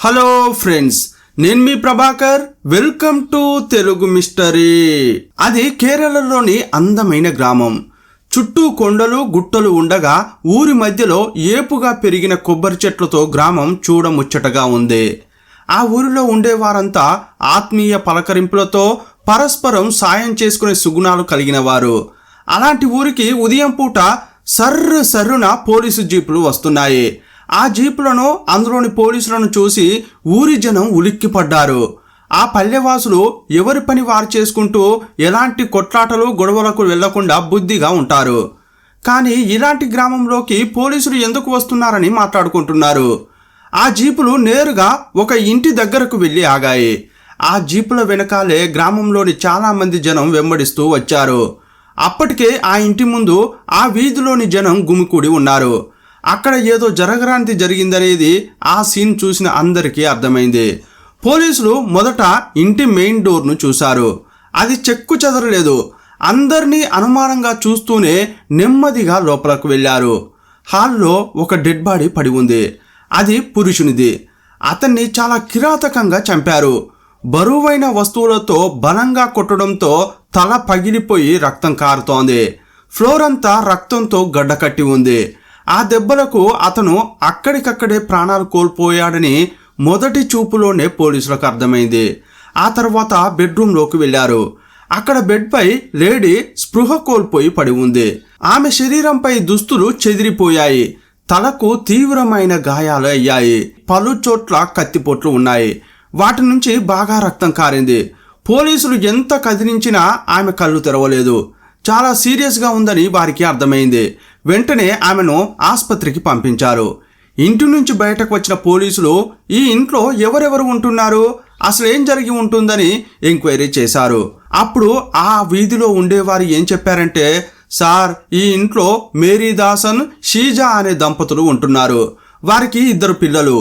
Hello friends, నేను మీ Prabhakar. Welcome to Telugu mystery. అది కేరళలోని అందమైన గ్రామం. చుట్టూ కొండలు గుట్టలు ఉండగా ఊరి మధ్యలో ఏపుగా పెరిగిన కొబ్బరి చెట్లతో గ్రామం చూడముచ్చటగా ఉంది. ఆ ఊరిలో ఉండేవారంతా ఆత్మీయ పలకరింపులతో పరస్పరం సాయం చేసుకునే సుగుణాలు కలిగిన వారు. అలాంటి ఊరికి ఉదయం పూట సర్రున పోలీసు జీపులు వస్తున్నాయి. ఆ జీపులను అందులోని పోలీసులను చూసి ఊరి జనం ఉలిక్కిపడ్డారు. ఆ పల్లెవాసులు ఎవరి పని వారు చేసుకుంటూ ఎలాంటి కొట్లాటలు గొడవలకు వెళ్లకుండా బుద్ధిగా ఉంటారు. కానీ ఇలాంటి గ్రామంలోకి పోలీసులు ఎందుకు వస్తున్నారని మాట్లాడుకుంటున్నారు. ఆ జీపులు నేరుగా ఒక ఇంటి దగ్గరకు వెళ్ళి ఆగాయి. ఆ జీపుల వెనకాలే గ్రామంలోని చాలామంది జనం వెంబడిస్తూ వచ్చారు. అప్పటికే ఆ ఇంటి ముందు ఆ వీధిలోని జనం గుమికూడి ఉన్నారు. అక్కడ ఏదో జరగరాంతి జరిగిందనేది ఆ సీన్ చూసిన అందరికీ అర్థమైంది. పోలీసులు మొదట ఇంటి మెయిన్ డోర్ను చూశారు. అది చెక్కు చెదరలేదు. అందరినీ అనుమానంగా చూస్తూనే నెమ్మదిగా లోపలకు వెళ్ళారు. హాల్లో ఒక డెడ్ బాడీ పడి ఉంది. అది పురుషునిది. అతన్ని చాలా కిరాతకంగా చంపారు. బరువైన వస్తువులతో బలంగా కొట్టడంతో తల పగిలిపోయి రక్తం కారుతోంది. ఫ్లోర్ అంతా రక్తంతో గడ్డకట్టి ఉంది. ఆ దెబ్బలకు అతను అక్కడికక్కడే ప్రాణాలు కోల్పోయాడని మొదటి చూపులోనే పోలీసులకు అర్థమైంది. ఆ తర్వాత బెడ్రూమ్లోకి వెళ్ళారు. అక్కడ బెడ్పై లేడీ స్పృహ కోల్పోయి పడి ఉంది. ఆమె శరీరంపై దుస్తులు చెదిరిపోయాయి. తలకు తీవ్రమైన గాయాలు అయ్యాయి. పలు చోట్ల కత్తిపోట్లు ఉన్నాయి. వాటి నుంచి బాగా రక్తం కారింది. పోలీసులు ఎంత కదిలించినా ఆమె కళ్ళు తెరవలేదు. చాలా సీరియస్గా ఉందని వారికి అర్థమైంది. వెంటనే ఆమెను ఆసుపత్రికి పంపించారు. ఇంటి నుంచి బయటకు వచ్చిన పోలీసులు ఈ ఇంట్లో ఎవరెవరు ఉంటున్నారు, అసలు ఏం జరిగి ఉంటుందని ఎంక్వైరీ చేశారు. అప్పుడు ఆ వీధిలో ఉండేవారు ఏం చెప్పారంటే, సార్, ఈ ఇంట్లో మేరీ దాసన్, షీజా అనే దంపతులు ఉంటున్నారు. వారికి 2 పిల్లలు.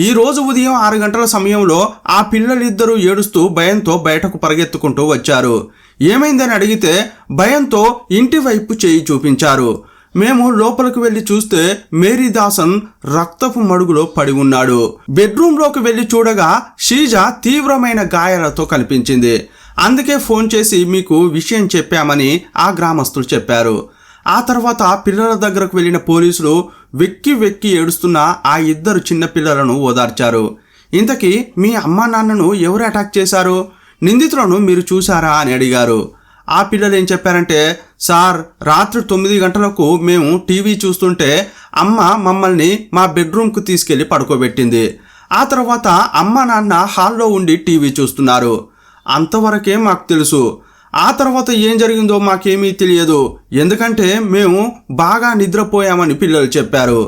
ఈ రోజు ఉదయం 6 గంటల సమయంలో ఆ పిల్లలిద్దరూ ఏడుస్తూ భయంతో బయటకు పరిగెత్తుకుంటూ వచ్చారు. ఏమైందని అడిగితే భయంతో ఇంటి వైపు చేయి చూపించారు. మేము లోపలికి వెళ్ళి చూస్తే మేరీ దాసన్ రక్తపు మడుగులో పడి ఉన్నాడు. బెడ్రూమ్లోకి వెళ్ళి చూడగా షీజా తీవ్రమైన గాయాలతో కనిపించింది. అందుకే ఫోన్ చేసి మీకు విషయం చెప్పామని ఆ గ్రామస్తులు చెప్పారు. ఆ తర్వాత పిల్లల దగ్గరకు వెళ్ళిన పోలీసులు వెక్కి ఏడుస్తున్న ఆ 2 చిన్న పిల్లలను ఓదార్చారు. ఇంతకీ మీ అమ్మా నాన్నను ఎవరు అటాక్ చేశారు, నిందితులను మీరు చూసారా అని అడిగారు. ఆ పిల్లలు ఏం చెప్పారంటే, సార్, రాత్రి 9 గంటలకు మేము టీవీ చూస్తుంటే అమ్మ మమ్మల్ని మా బెడ్రూమ్కు తీసుకెళ్లి పడుకోబెట్టింది. ఆ తర్వాత అమ్మ నాన్న హాల్లో ఉండి టీవీ చూస్తున్నారు. అంతవరకే మాకు తెలుసు. ఆ తర్వాత ఏం జరిగిందో మాకేమీ తెలియదు, ఎందుకంటే మేము బాగా నిద్రపోయామని పిల్లలు చెప్పారు.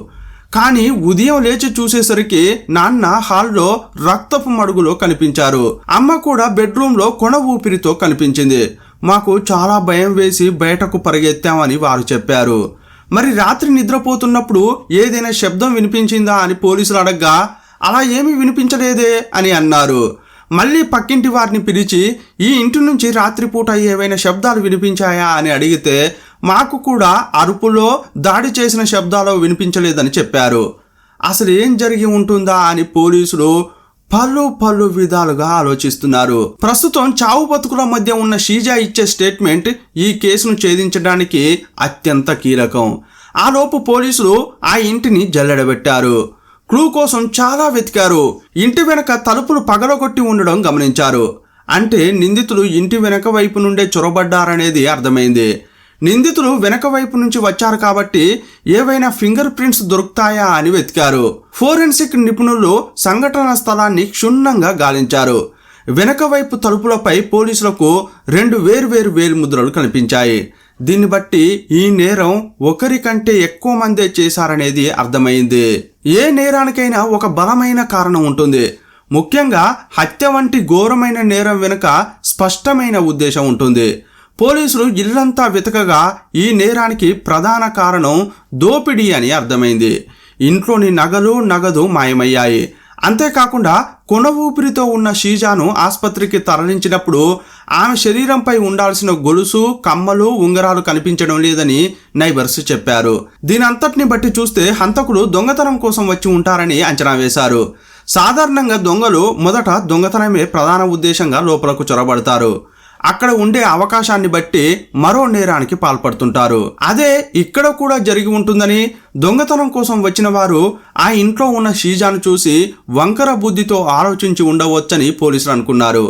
కానీ ఉదయం లేచి చూసేసరికి నాన్న హాల్లో రక్తపు మడుగులో కనిపించారు. అమ్మ కూడా బెడ్రూమ్లో కొన ఊపిరితో కనిపించింది. మాకు చాలా భయం వేసి బయటకు పరిగెత్తామని వారు చెప్పారు. మరి రాత్రి నిద్రపోతున్నప్పుడు ఏదైనా శబ్దం వినిపించిందా అని పోలీసులు అడగ్గా అలా ఏమీ వినిపించలేదే అని అన్నారు. మళ్ళీ పక్కింటి వారిని పిలిచి ఈ ఇంటి నుంచి రాత్రిపూట ఏవైనా శబ్దాలు వినిపించాయా అని అడిగితే మాకు కూడా అరుపులో దాడి చేసిన శబ్దాలు వినిపించలేదని చెప్పారు. అసలు ఏం జరిగి ఉంటుందా అని పోలీసులు పలు విధాలుగా ఆలోచిస్తున్నారు. ప్రస్తుతం చావు బతుకుల మధ్య ఉన్న షీజా ఇచ్చే స్టేట్మెంట్ ఈ కేసును ఛేదించడానికి అత్యంత కీలకం. ఆలోపు పోలీసులు ఆ ఇంటిని జల్లెడబెట్టారు. క్లూ కోసం చాలా వెతికారు. ఇంటి వెనక తలుపులు పగలగొట్టి ఉండడం గమనించారు. అంటే నిందితులు ఇంటి వెనక వైపు నుండే చొరబడ్డారనేది అర్థమైంది. నిందితులు వెనక వైపు నుంచి వచ్చారు కాబట్టి ఏవైనా ఫింగర్ ప్రింట్స్ దొరుకుతాయా అని వెతికారు. ఫోరెన్సిక్ నిపుణులు సంఘటన స్థలాన్ని క్షుణ్ణంగా గాలించారు. వెనక వైపు తలుపులపై పోలీసులకు 2 వేర్వేరు వేలిముద్రలు కనిపించాయి. దీన్ని బట్టి ఈ నేరం ఒకరి కంటే ఎక్కువ మందే చేశారనేది అర్థమైంది. ఏ నేరానికైనా ఒక బలమైన కారణం ఉంటుంది. ముఖ్యంగా హత్య వంటి ఘోరమైన నేరం వెనుక స్పష్టమైన ఉద్దేశం ఉంటుంది. పోలీసులు ఇల్లంతా వెతకగా ఈ నేరానికి ప్రధాన కారణం దోపిడీ అని అర్థమైంది. ఇంట్లోని నగదు మాయమయ్యాయి. అంతేకాకుండా కొన ఊపిరితో ఉన్న షీజాను ఆసుపత్రికి తరలించినప్పుడు ఆమె శరీరంపై ఉండాల్సిన గొలుసు, కమ్మలు, ఉంగరాలు కనిపించడం లేదని నైబర్స్ చెప్పారు. దీనంతటిని బట్టి చూస్తే హంతకులు దొంగతనం కోసం వచ్చి ఉంటారని అంచనా వేశారు. సాధారణంగా దొంగలు మొదట దొంగతనమే ప్రధాన ఉద్దేశంగా లోపలకు చొరబడతారు. అక్కడ ఉండే అవకాశాన్ని బట్టి మరో నేరానికి పాల్పడుతుంటారు. అదే ఇక్కడ కూడా జరిగి ఉంటుందని దొంగతనం కోసం వచ్చిన వారు ఆ ఇంట్లో ఉన్న షీజాను చూసి వంకర బుద్ధితో ఆలోచించి ఉండవచ్చని పోలీసులు అనుకున్నారు.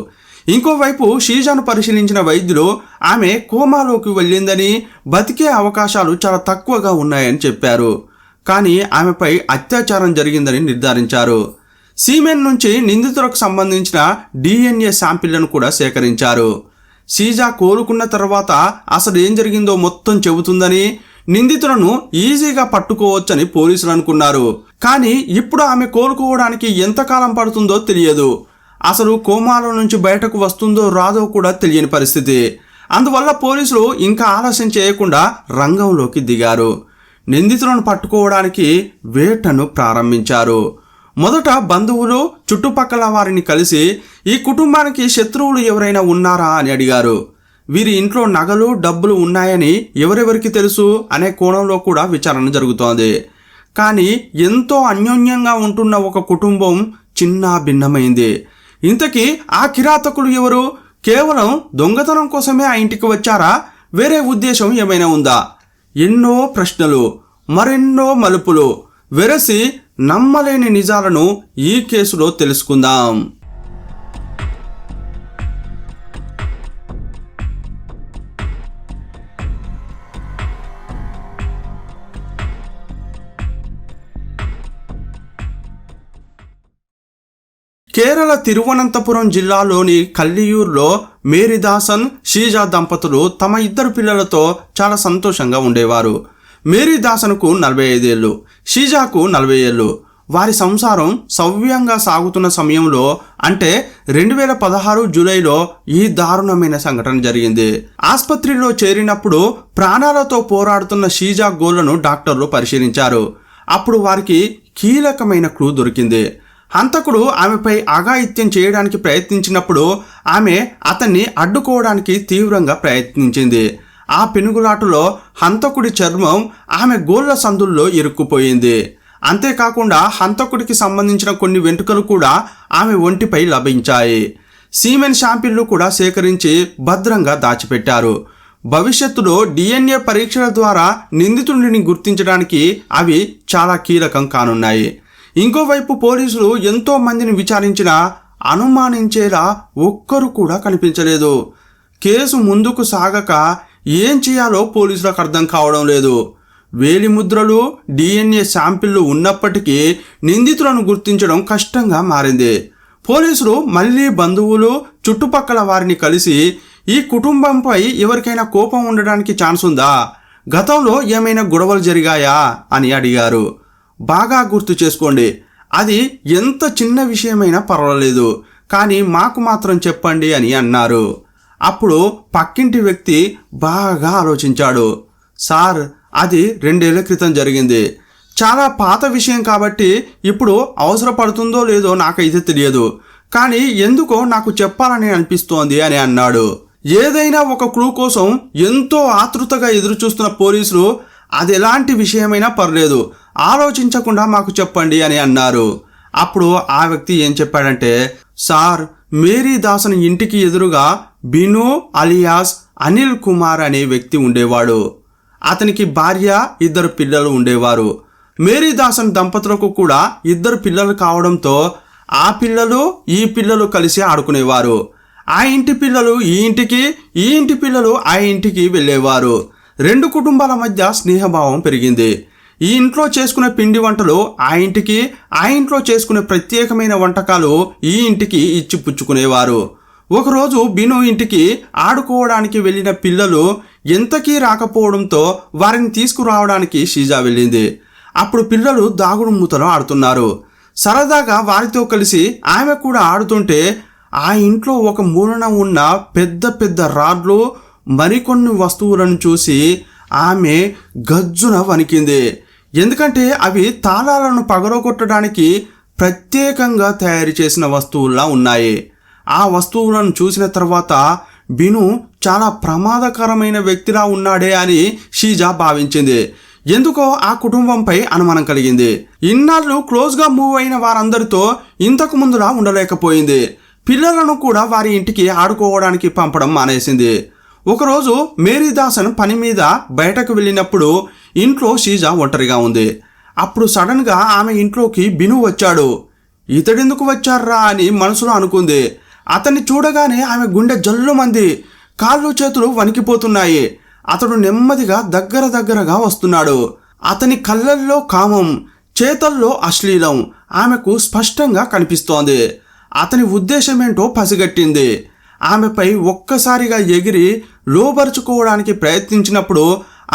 ఇంకోవైపు షీజాను పరిశీలించిన వైద్యులు ఆమె కోమాలోకి వెళ్ళిందని, బతికే అవకాశాలు చాలా తక్కువగా ఉన్నాయని చెప్పారు. కానీ ఆమెపై అత్యాచారం జరిగిందని నిర్ధారించారు. సీమెన్ నుంచి నిందితులకు సంబంధించిన DNA శాంపిళ్లను కూడా సేకరించారు. షీజా కోలుకున్న తర్వాత అసలు ఏం జరిగిందో మొత్తం చెబుతుందని, నిందితులను ఈజీగా పట్టుకోవచ్చని పోలీసులు అనుకున్నారు. కానీ ఇప్పుడు ఆమె కోలుకోవడానికి ఎంతకాలం పడుతుందో తెలియదు. అసలు కోమాలో నుంచి బయటకు వస్తుందో రాదో కూడా తెలియని పరిస్థితి. అందువల్ల పోలీసులు ఇంకా ఆలస్యం చేయకుండా రంగంలోకి దిగారు. నిందితులను పట్టుకోవడానికి వేటను ప్రారంభించారు. మొదట బంధువులు, చుట్టుపక్కల వారిని కలిసి ఈ కుటుంబానికి శత్రువులు ఎవరైనా ఉన్నారా అని అడిగారు. వీరి ఇంట్లో నగలు, డబ్బులు ఉన్నాయని ఎవరెవరికి తెలుసు అనే కోణంలో కూడా విచారణ జరుగుతోంది. కానీ ఎంతో అన్యోన్యంగా ఉంటున్న ఒక కుటుంబం చిన్న భిన్నమైంది. ఇంతకీ ఆ కిరాతకులు ఎవరు? కేవలం దొంగతనం కోసమే ఆ ఇంటికి వచ్చారా? వేరే ఉద్దేశం ఏమైనా ఉందా? ఎన్నో ప్రశ్నలు, మరెన్నో మలుపులు వెరసి నమ్మలేని నిజాలను ఈ కేసులో తెలుసుకుందాం. కేరళ తిరువనంతపురం జిల్లాలోని కల్లియూర్లో మేరీదాసన్, షీజా దంపతులు తమ 2 పిల్లలతో చాలా సంతోషంగా ఉండేవారు. మేరీదాసన్కు 45 ఏళ్ళు, షీజాకు 40 ఏళ్ళు. వారి సంసారం సవ్యంగా సాగుతున్న సమయంలో, అంటే 2016 జూలైలో ఈ దారుణమైన సంఘటన జరిగింది. ఆసుపత్రిలో చేరినప్పుడు ప్రాణాలతో పోరాడుతున్న షీజా గోళ్లను డాక్టర్లు పరిశీలించారు. అప్పుడు వారికి కీలకమైన క్లూ దొరికింది. హంతకుడు ఆమెపై అఘాయిత్యం చేయడానికి ప్రయత్నించినప్పుడు ఆమె అతన్ని అడ్డుకోవడానికి తీవ్రంగా ప్రయత్నించింది. ఆ పెనుగులాటలో హంతకుడి చర్మం ఆమె గోళ్ల సందుల్లో ఇరుక్కుపోయింది. అంతేకాకుండా హంతకుడికి సంబంధించిన కొన్ని వెంట్రుకలు కూడా ఆమె ఒంటిపై లభించాయి. సీమెన్ శాంపిళ్లు కూడా సేకరించి భద్రంగా దాచిపెట్టారు. భవిష్యత్తులో DNA పరీక్షల ద్వారా నిందితుడిని గుర్తించడానికి అవి చాలా కీలకం కానున్నాయి. ఇంకోవైపు పోలీసులు ఎంతో మందిని విచారించినా అనుమానించేలా ఒక్కరు కూడా కనిపించలేదు. కేసు ముందుకు సాగక ఏం చేయాలో పోలీసులకు అర్థం కావడం లేదు. వేలిముద్రలు, DNA శాంపిళ్లు ఉన్నప్పటికీ నిందితులను గుర్తించడం కష్టంగా మారింది. పోలీసులు మళ్ళీ బంధువులు, చుట్టుపక్కల వారిని కలిసి ఈ కుటుంబంపై ఎవరికైనా కోపం ఉండడానికి ఛాన్స్ ఉందా? గతంలో ఏమైనా గొడవలు జరిగాయా అని అడిగారు. బాగా గుర్తు చేసుకోండి, అది ఎంత చిన్న విషయమైనా పర్వాలేదు, కానీ మాకు మాత్రం చెప్పండి అని అన్నారు. అప్పుడు పక్కింటి వ్యక్తి బాగా ఆలోచించాడు. సార్, అది 2 ఏళ్ల క్రితం జరిగింది. చాలా పాత విషయం కాబట్టి ఇప్పుడు అవసరపడుతుందో లేదో నాకైతే తెలియదు, కానీ ఎందుకో నాకు చెప్పాలని అనిపిస్తోంది అని అన్నాడు. ఏదైనా ఒక క్లూ కోసం ఎంతో ఆతృతగా ఎదురుచూస్తున్న పోలీసులు అది ఎలాంటి విషయమైనా పర్లేదు, ఆలోచించకుండా మాకు చెప్పండి అని అన్నారు. అప్పుడు ఆ వ్యక్తి ఏం చెప్పాడంటే, సార్, మేరీదాసన్ ఇంటికి ఎదురుగా బిను అలియాస్ అనిల్ కుమార్ అనే వ్యక్తి ఉండేవాడు. అతనికి భార్య, 2 పిల్లలు ఉండేవారు. మేరీదాసన్ దంపతులకు కూడా 2 పిల్లలు కావడంతో ఆ పిల్లలు ఈ పిల్లలు కలిసి ఆడుకునేవారు. ఆ ఇంటి పిల్లలు ఈ ఇంటికి, ఈ ఇంటి పిల్లలు ఆ ఇంటికి వెళ్ళేవారు. 2 కుటుంబాల మధ్య స్నేహభావం పెరిగింది. ఈ ఇంట్లో చేసుకునే పిండి వంటలు ఆ ఇంటికి, ఆ ఇంట్లో చేసుకునే ప్రత్యేకమైన వంటకాలు ఈ ఇంటికి ఇచ్చి పుచ్చుకునేవారు. ఒకరోజు బిను ఇంటికి ఆడుకోవడానికి వెళ్ళిన పిల్లలు ఎంతకీ రాకపోవడంతో వారిని తీసుకురావడానికి షీజా వెళ్ళింది. అప్పుడు పిల్లలు దాగుడు మూతలు ఆడుతున్నారు. సరదాగా వారితో కలిసి ఆమె కూడా ఆడుతుంటే ఆ ఇంట్లో ఒక మూలన ఉన్న పెద్ద పెద్ద రాడ్లు, మరికొన్ని వస్తువులను చూసి ఆమె గజ్జున వణికింది. ఎందుకంటే అవి తాళాలను పగలగొట్టడానికి ప్రత్యేకంగా తయారు చేసిన వస్తువుల్లా ఉన్నాయి. ఆ వస్తువులను చూసిన తర్వాత బిను చాలా ప్రమాదకరమైన వ్యక్తిలా ఉన్నాడే అని షీజా భావించింది. ఎందుకో ఆ కుటుంబంపై అనుమానం కలిగింది. ఇన్నాళ్ళు క్లోజ్గా మూవ్ అయిన వారందరితో ఇంతకు ముందులా ఉండలేకపోయింది. పిల్లలను కూడా వారి ఇంటికి ఆడుకోవడానికి పంపడం మానేసింది. ఒకరోజు మేరీదాసన్ పని మీద బయటకు వెళ్ళినప్పుడు ఇంట్లో షీజా ఒంటరిగా ఉంది. అప్పుడు సడన్గా ఆమె ఇంట్లోకి బిను వచ్చాడు. ఇతడెందుకు వచ్చారా అని మనసులో అనుకుంది. అతన్ని చూడగానే ఆమె గుండె జల్లుమంది, కాళ్ళు చేతులు వణికిపోతున్నాయి. అతడు నెమ్మదిగా దగ్గరగా వస్తున్నాడు. అతని కళ్ళల్లో కామం, చేతల్లో అశ్లీలం ఆమెకు స్పష్టంగా కనిపిస్తోంది. అతని ఉద్దేశమేంటో పసిగట్టింది. ఆమెపై ఒక్కసారిగా ఎగిరి లోబరుచుకోవడానికి ప్రయత్నించినప్పుడు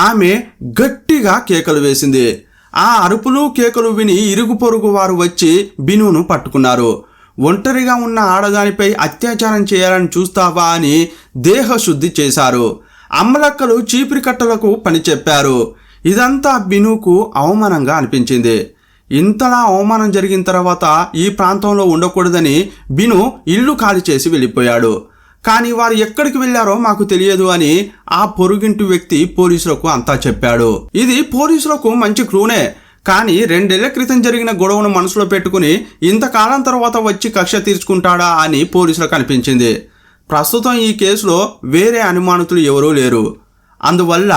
ఆమె గట్టిగా కేకలు వేసింది. ఆ అరుపులు కేకలు విని ఇరుగు పొరుగు వారు వచ్చి బినును పట్టుకున్నారు. ఒంటరిగా ఉన్న ఆడదానిపై అత్యాచారం చేయాలని చూస్తావా అని దేహశుద్ధి చేశారు. అమ్మలక్కలు చీపిరి కట్టలకు పని చెప్పారు. ఇదంతా బినుకు అవమానంగా అనిపించింది. ఇంతలా అవమానం జరిగిన తర్వాత ఈ ప్రాంతంలో ఉండకూడదని బిను ఇల్లు ఖాళీ చేసి వెళ్ళిపోయాడు. కానీ వారు ఎక్కడికి వెళ్లారో మాకు తెలియదు అని ఆ పొరుగింటి వ్యక్తి పోలీసులకు అంతా చెప్పాడు. ఇది పోలీసులకు మంచి క్లూనే. కానీ 2 ఏళ్ల క్రితం జరిగిన గొడవను మనసులో పెట్టుకుని ఇంతకాలం తర్వాత వచ్చి కక్ష తీర్చుకుంటాడా అని పోలీసులకు అనిపించింది. ప్రస్తుతం ఈ కేసులో వేరే అనుమానితులు ఎవరూ లేరు. అందువల్ల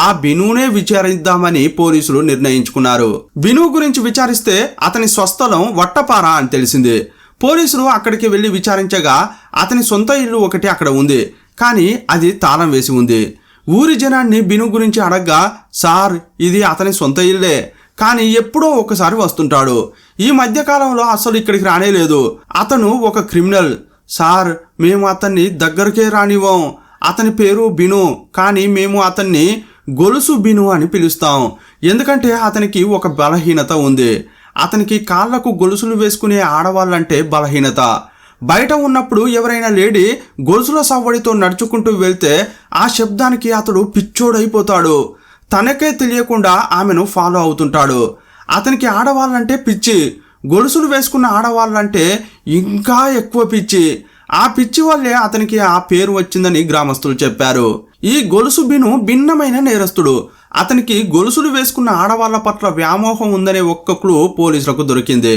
ఆ బినునే విచారిద్దామని పోలీసులు నిర్ణయించుకున్నారు. బిను గురించి విచారిస్తే అతని స్వస్థలం వట్టపార అని తెలిసింది. పోలీసులు అక్కడికి వెళ్ళి విచారించగా అతని సొంత ఇల్లు ఒకటి అక్కడ ఉంది, కానీ అది తాళం వేసి ఉంది. ఊరి జనాన్ని బిను గురించి అడగ్గా, సార్ ఇది అతని సొంత ఇల్లే, కానీ ఎప్పుడో ఒకసారి వస్తుంటాడు. ఈ మధ్యకాలంలో అసలు ఇక్కడికి రానేలేదు. అతను ఒక క్రిమినల్ సార్, మేము అతన్ని దగ్గరకే రానివ్వం. అతని పేరు బిను, కానీ మేము అతన్ని గొలుసు బిను అని పిలుస్తాం. ఎందుకంటే అతనికి ఒక బలహీనత ఉంది. అతనికి కాళ్లకు గొలుసులు వేసుకునే ఆడవాళ్ళంటే బలహీనత. బయట ఉన్నప్పుడు ఎవరైనా లేడీ గొలుసుల సవ్వడితో నడుచుకుంటూ వెళ్తే ఆ శబ్దానికి అతడు పిచ్చోడైపోతాడు. తనకే తెలియకుండా ఆమెను ఫాలో అవుతుంటాడు. అతనికి ఆడవాళ్ళంటే పిచ్చి, గొలుసులు వేసుకున్న ఆడవాళ్ళంటే ఇంకా ఎక్కువ పిచ్చి. ఆ పిచ్చి వల్లే అతనికి ఆ పేరు వచ్చిందని గ్రామస్తులు చెప్పారు. ఈ గొలుసు బిను భిన్నమైన నేరస్తుడు. అతనికి గొలుసులు వేసుకున్న ఆడవాళ్ల పట్ల వ్యామోహం ఉందనే ఒక్క క్లూ పోలీసులకు దొరికింది.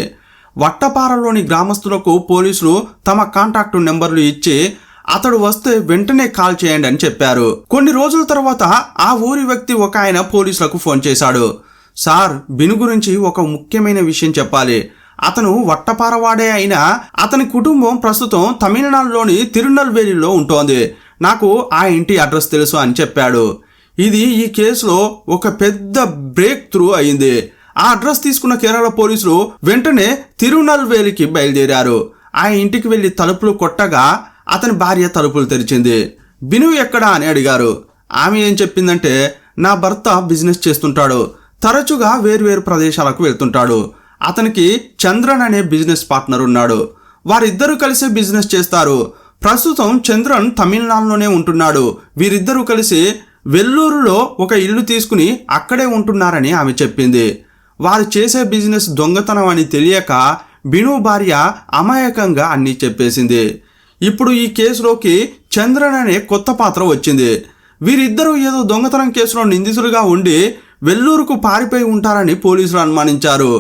వట్టపారలోని గ్రామస్తులకు పోలీసులు తమ కాంటాక్టు నెంబర్లు ఇచ్చి అతడు వస్తే వెంటనే కాల్ చేయండి అని చెప్పారు. కొన్ని రోజుల తర్వాత ఆ ఊరి వ్యక్తి ఒక ఆయన పోలీసులకు ఫోన్ చేశాడు. సార్, బిను గురించి ఒక ముఖ్యమైన విషయం చెప్పాలి. అతను వట్టపారవాడే అయినా అతని కుటుంబం ప్రస్తుతం తమిళనాడులోని తిరునల్వేలిలో ఉంటోంది. నాకు ఆ ఇంటి అడ్రస్ తెలుసు అని చెప్పాడు. ఇది ఈ కేసులో ఒక పెద్ద బ్రేక్ త్రూ అయింది. ఆ అడ్రస్ తీసుకున్న కేరళ పోలీసులు వెంటనే తిరునల్వేలికి బయలుదేరారు. ఆ ఇంటికి వెళ్లి తలుపులు కొట్టగా అతని భార్య తలుపులు తెరిచింది. బిను ఎక్కడా అని అడిగారు. ఆమె ఏం చెప్పిందంటే, నా భర్త బిజినెస్ చేస్తుంటాడు, తరచుగా వేర్వేరు ప్రదేశాలకు వెళ్తుంటాడు. అతనికి చంద్రన్ అనే బిజినెస్ పార్ట్నర్ ఉన్నాడు. వారిద్దరూ కలిసి బిజినెస్ చేస్తారు. ప్రస్తుతం చంద్రన్ తమిళనాడులోనే ఉంటున్నాడు. వీరిద్దరూ కలిసి వెల్లూరులో ఒక ఇల్లు తీసుకుని అక్కడే ఉంటున్నారని ఆమె చెప్పింది. వారు చేసే బిజినెస్ దొంగతనం అని తెలియక బిను భార్య అమాయకంగా అన్నీ చెప్పేసింది. ఇప్పుడు ఈ కేసులోకి చంద్రన్ అనే కొత్త పాత్ర వచ్చింది. వీరిద్దరూ ఏదో దొంగతనం కేసులో నిందితులుగా ఉండి వెల్లూరుకు పారిపోయి ఉంటారని పోలీసులు అనుమానించారు.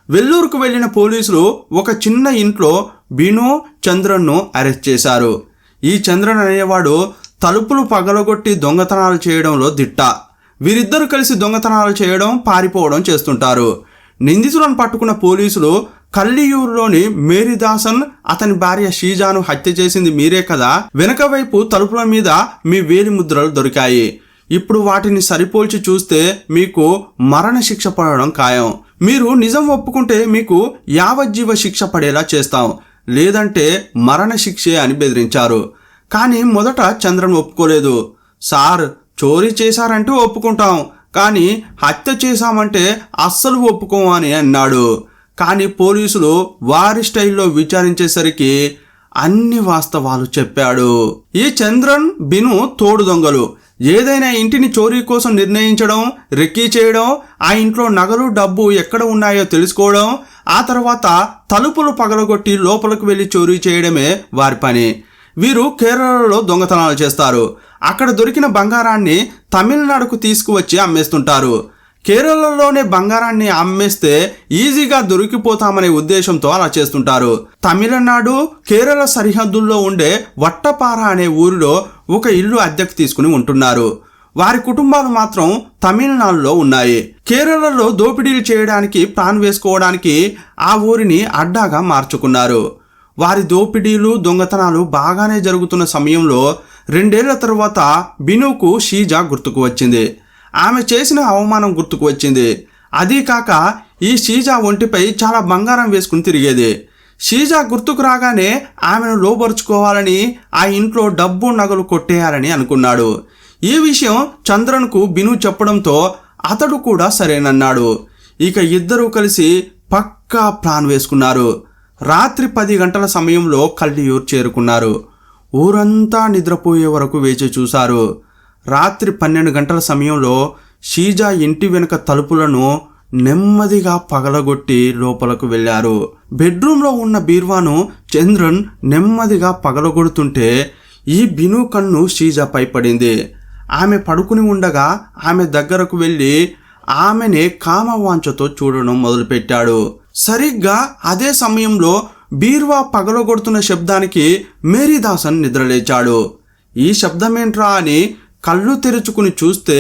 వెల్లూరుకు వెళ్లిన పోలీసులు ఒక చిన్న ఇంట్లో బిను, చంద్రన్ను అరెస్ట్ చేశారు. ఈ చంద్రన్ అనేవాడు తలుపులు పగలగొట్టి దొంగతనాలు చేయడంలో దిట్ట. వీరిద్దరూ కలిసి దొంగతనాలు చేయడం, పారిపోవడం చేస్తుంటారు. నిందితులను పట్టుకున్న పోలీసులు కల్లియూరులోని మేరీదాసన్, అతని భార్య షీజాను హత్య చేసింది మీరే కదా, వెనక వైపు తలుపుల మీద మీ వేలి ముద్రలు దొరికాయి. ఇప్పుడు వాటిని సరిపోల్చి చూస్తే మీకు మరణ శిక్ష పడడం ఖాయం. మీరు నిజం ఒప్పుకుంటే మీకు యావజ్జీవ శిక్ష పడేలా చేస్తాం, లేదంటే మరణ శిక్షే అని బెదిరించారు. కానీ మొదట చంద్రన్ ఒప్పుకోలేదు. సార్, చోరీ చేశారంటే ఒప్పుకుంటాం, కానీ హత్య చేశామంటే అస్సలు ఒప్పుకోం అని అన్నాడు. కానీ పోలీసులు వారి స్టైల్లో విచారించేసరికి అన్ని వాస్తవాలు చెప్పాడు. ఈ చంద్రన్, బిను తోడు దొంగలు. ఏదైనా ఇంటిని చోరీ కోసం నిర్ణయించడం, రెక్కీ చేయడం, ఆ ఇంట్లో నగలు, డబ్బు ఎక్కడ ఉన్నాయో తెలుసుకోవడం, ఆ తర్వాత తలుపులు పగలగొట్టి లోపలికి వెళ్ళి చోరీ చేయడమే వారి పని. వీరు కేరళలో దొంగతనాలు చేస్తారు. అక్కడ దొరికిన బంగారాన్ని తమిళనాడుకు తీసుకువచ్చి అమ్మేస్తుంటారు. కేరళలోనే బంగారాన్ని అమ్మేస్తే ఈజీగా దొరికిపోతామనే ఉద్దేశంతో అలా చేస్తుంటారు. తమిళనాడు కేరళ సరిహద్దుల్లో ఉండే వట్టపార అనే ఊరిలో ఒక ఇల్లు అద్దెకు తీసుకుని ఉంటున్నారు. వారి కుటుంబాలు మాత్రం తమిళనాడులో ఉన్నాయి. కేరళలో దోపిడీలు చేయడానికి ప్లాన్ వేసుకోవడానికి ఆ ఊరిని అడ్డాగా మార్చుకున్నారు. వారి దోపిడీలు దొంగతనాలు బాగానే జరుగుతున్న సమయంలో 2 ఏళ్ల తర్వాత బినుకు షీజా గుర్తుకు వచ్చింది. ఆమె చేసిన అవమానం గుర్తుకు వచ్చింది. అదీ కాక ఈ షీజా ఒంటిపై చాలా బంగారం వేసుకుని తిరిగేది. షీజా గుర్తుకు రాగానే ఆమెను లోబరుచుకోవాలని, ఆ ఇంట్లో డబ్బు నగలు కొట్టేయాలని అనుకున్నాడు. ఈ విషయం చంద్రన్కు బిను చెప్పడంతో అతడు కూడా సరేనన్నాడు. ఇక ఇద్దరూ కలిసి పక్కా ప్లాన్ వేసుకున్నారు. రాత్రి 10 గంటల సమయంలో కల్లియూర్ చేరుకున్నారు. ఊరంతా నిద్రపోయే వరకు వేచి చూశారు. రాత్రి 12 గంటల సమయంలో షీజా ఇంటి వెనుక తలుపులను నెమ్మదిగా పగలగొట్టి లోపలకు వెళ్ళారు. బెడ్రూమ్లో ఉన్న బీర్వాను చంద్రన్ నెమ్మదిగా పగలగొడుతుంటే ఈ బిను కన్ను షీజాపై పడింది. ఆమె పడుకుని ఉండగా ఆమె దగ్గరకు వెళ్ళి ఆమెనే కామవాంఛతో చూడడం మొదలుపెట్టాడు. సరిగ్గా అదే సమయంలో బీర్వా పగలగొడుతున్న శబ్దానికి మేరీదాసన్ నిద్రలేచాడు. ఈ శబ్దమేంట్రా అని కళ్ళు తెరుచుకుని చూస్తే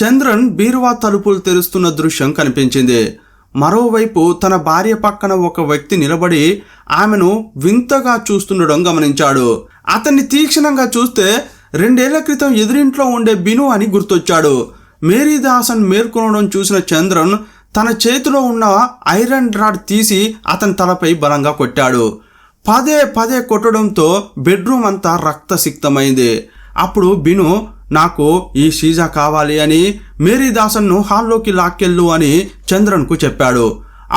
చంద్రన్ బీర్వా తలుపులు తెరుస్తున్న దృశ్యం కనిపించింది. మరోవైపు తన భార్య పక్కన ఒక వ్యక్తి నిలబడి ఆమెను వింతగా చూస్తుండడం గమనించాడు. అతన్ని తీక్షణంగా చూస్తే 2 ఏళ్ల క్రితం ఎదురింట్లో ఉండే బిను అని గుర్తొచ్చాడు. మేరీదాసన్ మేల్కొనడం చూసిన చంద్రన్ తన చేతిలో ఉన్న ఐరన్ రాడ్ తీసి అతని తలపై బలంగా కొట్టాడు. పదే పదే కొట్టడంతో బెడ్రూమ్ అంతా రక్తసిక్తమైంది. అప్పుడు బిను నాకు ఈ షీజా కావాలి అని మేరీదాసన్ను హాల్లోకి లాక్కెళ్ళు అని చంద్రన్కు చెప్పాడు.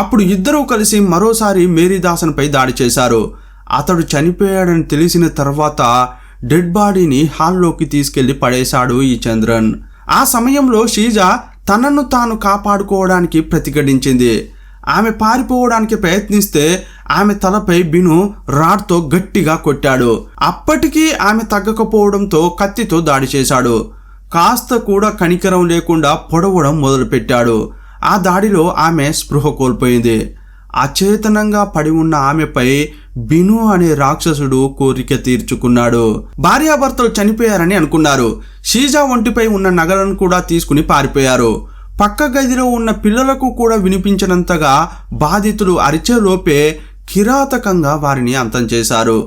అప్పుడు ఇద్దరూ కలిసి మరోసారి మేరీదాసన్పై దాడి చేశారు. అతడు చనిపోయాడని తెలిసిన తర్వాత డెడ్ బాడీని హాల్లోకి తీసుకెళ్లి పడేశాడు ఈ చంద్రన్. ఆ సమయంలో షీజా తనను తాను కాపాడుకోవడానికి ప్రతిఘటించింది. ఆమె పారిపోవడానికి ప్రయత్నిస్తే ఆమె తలపై బిను రాడ్తో గట్టిగా కొట్టాడు. అప్పటికీ ఆమె తగ్గకపోవడంతో కత్తితో దాడి చేశాడు. కాస్త కూడా కనికరం లేకుండా పొడవడం మొదలుపెట్టాడు. ఆ దాడిలో ఆమె స్పృహ కోల్పోయింది. అచేతనంగా పడి ఉన్న ఆమెపై బిను అనే రాక్షసుడు కోరిక తీర్చుకున్నాడు. భార్యాభర్తలు చనిపోయారని అనుకున్నారు. షీజా ఒంటిపై ఉన్న నగలను కూడా తీసుకుని పారిపోయారు. పక్క గదిలో ఉన్న పిల్లలకు కూడా వినిపించినంతగా బాధితులు అరిచేలోపే కిరాతకంగా వారిని అంతం చేశారు.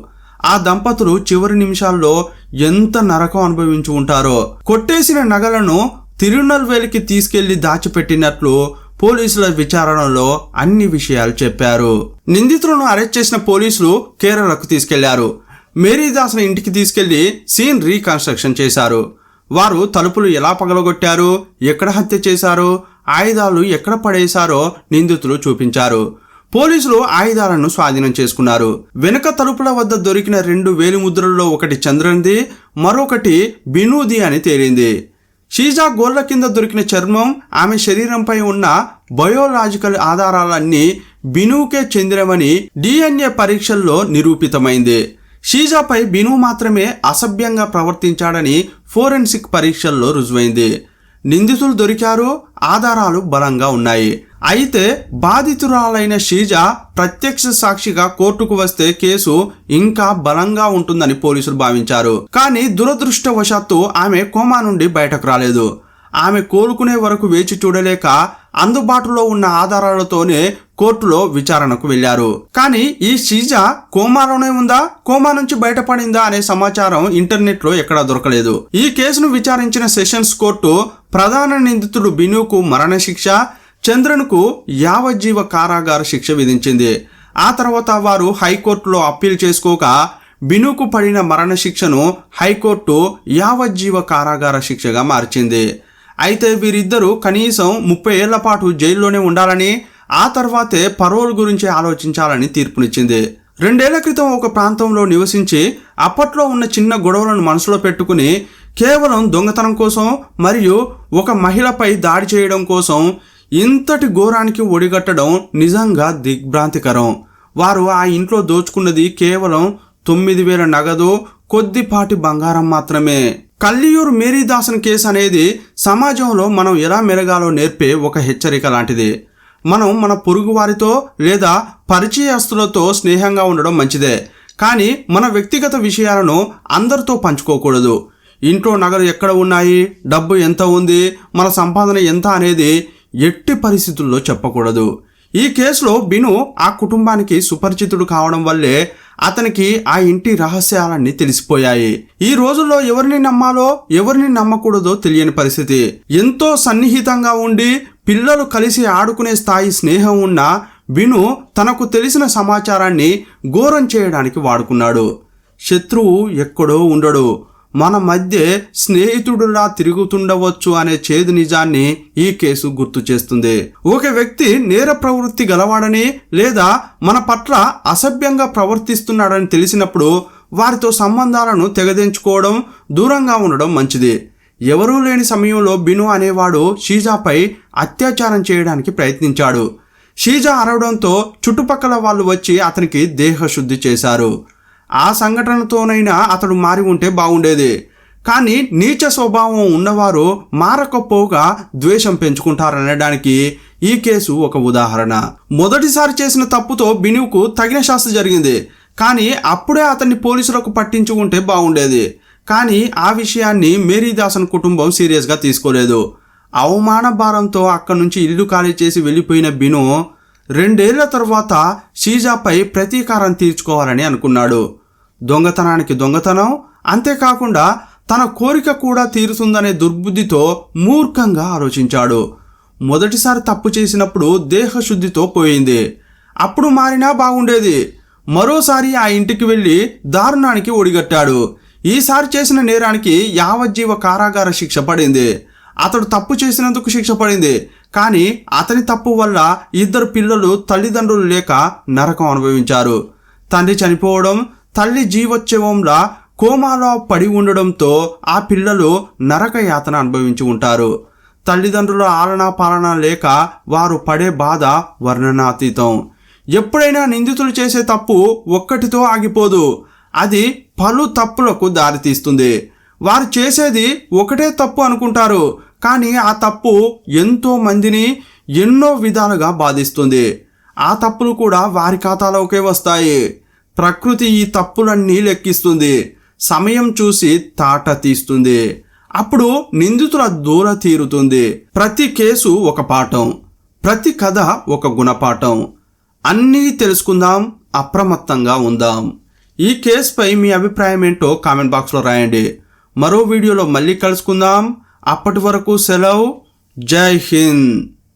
ఆ దంపతులు చివరి నిమిషాల్లో ఎంత నరకం అనుభవించి ఉంటారో. కొట్టేసిన నగలను తిరునల్వేలికి తీసుకెళ్లి దాచిపెట్టినట్లు పోలీసుల విచారణలో అన్ని విషయాలు చెప్పారు. నిందితులను అరెస్ట్ చేసిన పోలీసులు కేరళకు తీసుకెళ్లారు. మేరీదాసన్ ఇంటికి తీసుకెళ్లి సీన్ రీకన్స్ట్రక్షన్ చేశారు. వారు తలుపులు ఎలా పగలగొట్టారు, ఎక్కడ హత్య చేశారు, ఆయుధాలు ఎక్కడ పడేశారో నిందితులు చూపించారు. పోలీసులు ఆయుధాలను స్వాధీనం చేసుకున్నారు. వెనుక తలుపుల వద్ద దొరికిన 2 వేలిముద్రల్లో ఒకటి చంద్రన్ది, మరొకటి బినూది అని తేలింది. షీజా గోళ్ల కింద దొరికిన చర్మం, ఆమె శరీరంపై ఉన్న బయోలాజికల్ ఆధారాలన్నీ బినుకే చెందినవని DNA పరీక్షల్లో నిరూపితమైంది. షీజాపై బిను మాత్రమే అసభ్యంగా ప్రవర్తించాడని ఫోరెన్సిక్ పరీక్షల్లో రుజువైంది. నిందితులు దొరికారు, ఆధారాలు బలంగా ఉన్నాయి. అయితే బాధితురాలైన షీజా ప్రత్యక్ష సాక్షిగా కోర్టుకు వస్తే కేసు ఇంకా బలంగా ఉంటుందని పోలీసులు భావించారు. కానీ దురదృష్టవశాత్తు ఆమె కోమా నుండి బయటకు రాలేదు. ఆమె కోలుకునే వరకు వేచి చూడలేక అందుబాటులో ఉన్న ఆధారాలతోనే కోర్టులో విచారణకు వెళ్లారు. కానీ ఈ షీజా కోమాలోనే ఉందా, కోమా నుంచి బయటపడిందా అనే సమాచారం ఇంటర్నెట్లో ఎక్కడా దొరకలేదు. ఈ కేసును విచారించిన సెషన్స్ కోర్టు ప్రధాన నిందితుడు బినుకు మరణశిక్ష, చంద్రన్కు యావజ్జీవ కారాగార శిక్ష విధించింది. ఆ తర్వాత వారు హైకోర్టులో అప్పీల్ చేసుకోగా బినుకు పడిన మరణశిక్షను హైకోర్టు యావజ్జీవ కారాగార శిక్షగా మార్చింది. అయితే వీరిద్దరూ కనీసం 30 ఏళ్ల పాటు జైల్లోనే ఉండాలని, ఆ తర్వాతే పరోల్ గురించి ఆలోచించాలని తీర్పునిచ్చింది. 2 ఏళ్ల క్రితం ఒక ప్రాంతంలో నివసించి అప్పట్లో ఉన్న చిన్న గొడవలను మనసులో పెట్టుకుని కేవలం దొంగతనం కోసం మరియు ఒక మహిళపై దాడి చేయడం కోసం ఇంతటి ఘోరానికి ఒడిగట్టడం నిజంగా దిగ్భ్రాంతికరం. వారు ఆ ఇంట్లో దోచుకున్నది కేవలం 9,000 నగదు, కొద్దిపాటి బంగారం మాత్రమే. కల్లియూరు మేరీదాసన్ కేసు అనేది సమాజంలో మనం ఎలా మెరగాలో నేర్పే ఒక హెచ్చరిక లాంటిది. మనం మన పొరుగు వారితో లేదా పరిచయస్తులతో స్నేహంగా ఉండడం మంచిదే, కానీ మన వ్యక్తిగత విషయాలను అందరితో పంచుకోకూడదు. ఇంట్లో నగలు ఎక్కడ ఉన్నాయి, డబ్బు ఎంత ఉంది, మన సంపాదన ఎంత అనేది ఎట్టి పరిస్థితుల్లో చెప్పకూడదు. ఈ కేసులో బిను ఆ కుటుంబానికి సుపరిచితుడు కావడం వల్లే అతనికి ఆ ఇంటి రహస్యాలన్నీ తెలిసిపోయాయి. ఈ రోజుల్లో ఎవరిని నమ్మాలో ఎవరిని నమ్మకూడదో తెలియని పరిస్థితి. ఎంతో సన్నిహితంగా ఉండి పిల్లలు కలిసి ఆడుకునే స్థాయి స్నేహం ఉన్న బిను తనకు తెలిసిన సమాచారాన్ని ఘోరం చేయడానికి వాడుకున్నాడు. శత్రువు ఎక్కడో ఉండడు, మన మధ్య స్నేహితుడులా తిరుగుతుండవచ్చు అనే చేదు నిజాన్ని ఈ కేసు గుర్తు చేస్తుంది. ఒక వ్యక్తి నేర ప్రవృత్తి గలవాడని లేదా మన పట్ల అసభ్యంగా ప్రవర్తిస్తున్నాడని తెలిసినప్పుడు వారితో సంబంధాలను తెగదెంచుకోవడం, దూరంగా ఉండడం మంచిది. ఎవరూ లేని సమయంలో బిను అనేవాడు షీజాపై అత్యాచారం చేయడానికి ప్రయత్నించాడు. షీజా అరవడంతో చుట్టుపక్కల వాళ్ళు వచ్చి అతనికి దేహశుద్ధి చేశారు. ఆ సంఘటనతోనైనా అతడు మారి ఉంటే బాగుండేది. కానీ నీచ స్వభావం ఉన్నవారు మారకపోగా ద్వేషం పెంచుకుంటారనడానికి ఈ కేసు ఒక ఉదాహరణ. మొదటిసారి చేసిన తప్పుతో బినుకు తగిన శాస్తి జరిగింది, కానీ అప్పుడే అతన్ని పోలీసులకు పట్టించి ఉంటే బాగుండేది. కానీ ఆ విషయాన్ని మేరీదాసన్ కుటుంబం సీరియస్గా తీసుకోలేదు. అవమాన భారంతో అక్కడి నుంచి ఇల్లు ఖాళీ చేసి వెళ్ళిపోయిన బిను 2 ఏళ్ల తర్వాత షీజాపై ప్రతీకారం తీర్చుకోవాలని అనుకున్నాడు. దొంగతనానికి దొంగతనం, అంతేకాకుండా తన కోరిక కూడా తీరుతుందనే దుర్బుద్ధితో మూర్ఖంగా ఆలోచించాడు. మొదటిసారి తప్పు చేసినప్పుడు దేహశుద్ధితో పోయింది, అప్పుడు మారినా బాగుండేది. మరోసారి ఆ ఇంటికి వెళ్ళి దారుణానికి ఒడిగట్టాడు. ఈసారి చేసిన నేరానికి యావజ్జీవ కారాగార శిక్ష పడింది. అతడు తప్పు చేసినందుకు శిక్ష పడింది, కానీ అతని తప్పు వల్ల 2 పిల్లలు తల్లిదండ్రులు లేక నరకం అనుభవించారు. తండ్రి చనిపోవడం, తల్లి జీవోత్సవంలా కోమాలో పడి ఉండడంతో ఆ పిల్లలు నరక యాతన అనుభవించి ఉంటారు. తల్లిదండ్రుల ఆలనా పాలన లేక వారు పడే బాధ వర్ణనాతీతం. ఎప్పుడైనా నిందితులు చేసే తప్పు ఒక్కటితో ఆగిపోదు, అది పలు తప్పులకు దారితీస్తుంది. వారు చేసేది ఒకటే తప్పు అనుకుంటారు, కానీ ఆ తప్పు ఎంతో మందిని ఎన్నో విధాలుగా బాధిస్తుంది. ఆ తప్పులు కూడా వారి ఖాతాలోకే వస్తాయి. ప్రకృతి ఈ తప్పులన్నీ లెక్కిస్తుంది, సమయం చూసి తాట తీస్తుంది. అప్పుడు నిందితుల దూల తీరుతుంది. ప్రతి కేసు ఒక పాఠం, ప్రతి కథ ఒక గుణపాఠం. అన్నీ తెలుసుకుందాం, అప్రమత్తంగా ఉందాం. ఈ కేసుపై మీ అభిప్రాయం ఏంటో కామెంట్ బాక్స్లో రాయండి. మరో వీడియోలో మళ్ళీ కలుసుకుందాం. అప్పటి వరకు సెలవు. జై హింద్.